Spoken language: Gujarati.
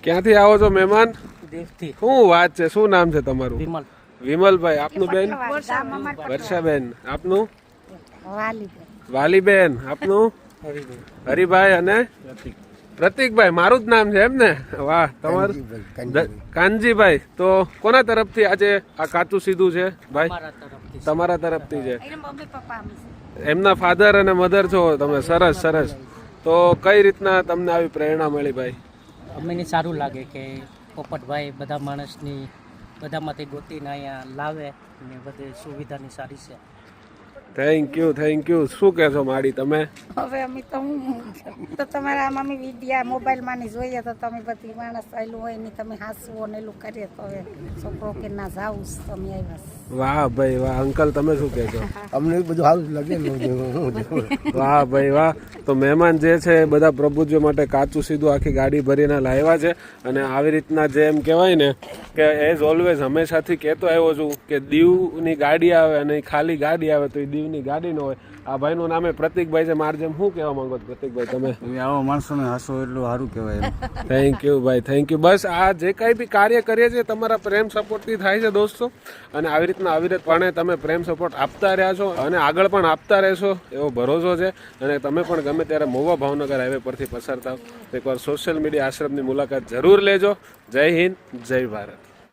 ક્યાંથી આવો છો મહેમાન? દેવથી. શું વાત છે, શું નામ છે તમારું? વિમલ. વિમલભાઈ. આપનું બેન? વર્ષાબેન. આપનું? વાલીબેન. આપનું? હરિભાઈ. અને પ્રતિકભાઈ. મારું જ નામ છે એમ ને? વાહ. તમારું? કાનજીભાઈ. તો કોના તરફથી આજે આ કાચું સીધું છે ભાઈ? તમારા તરફથી છે. એમના ફાધર અને મધર છો તમે. સરસ સરસ. તો કઈ રીતના તમને આવી પ્રેરણા મળી ભાઈ? અમને સારું લાગે કે પોપટભાઈ બધા માણસની બધામાંથી ગોતીને અહીંયા લાવે ને બધી સુવિધાની સારી છે. Thank you, thank you. શું કહેશો માડી તમે? હવે અમે તો તો તમારા મમ્મી વિડિયા મોબાઈલમાં ની જોઈએ તો તમે બધી માણસ આવેલું હોય ને તમે હાસવો ને એલું કરીએ તો હવે છોકરો કે ના જાવું તમે આવ્યા. વાહ ભાઈ વાહ. અંકલ તમે શું કહેશો? અમને બધું સારું લાગે. વાહ ભાઈ વાહ. તો મહેમાન જે છે એ બધા પ્રભુજીઓ માટે કાચું સીધું આખી ગાડી ભરીને લાવ્યા છે. અને આવી રીતના જે એમ કહેવાય ને કે એઝ ઓલવેઝ હંમેશાથી કહેતો આવ્યો છું કે દીવની ગાડી આવે અને ખાલી ગાડી આવે તો એ દીવની ગાડી ન હોય. આ ભાઈનું નામે પ્રતિકભાઈ છે. મારે જેમ શું કહેવા માંગો છો પ્રતિકભાઈ તમે? આવા માણસોને હસો એટલું સારું કહેવાય. થેન્ક યુ ભાઈ, થેન્ક યુ. બસ આ જે કંઈ બી કાર્ય કરીએ છીએ તમારા પ્રેમ સપોર્ટથી થાય છે દોસ્તો. અને આવી રીતના અવિરતપણે તમે પ્રેમ સપોર્ટ આપતા રહ્યા છો અને આગળ પણ આપતા રહેશો એવો ભરોસો છે. અને તમે પણ ગમે ત્યારે મહુવા ભાવનગર હાઈવે પરથી પસાર થાવ એકવાર સોશિયલ મીડિયા આશ્રમની મુલાકાત જરૂર લેજો. જય હિન્દ, જય ભારત.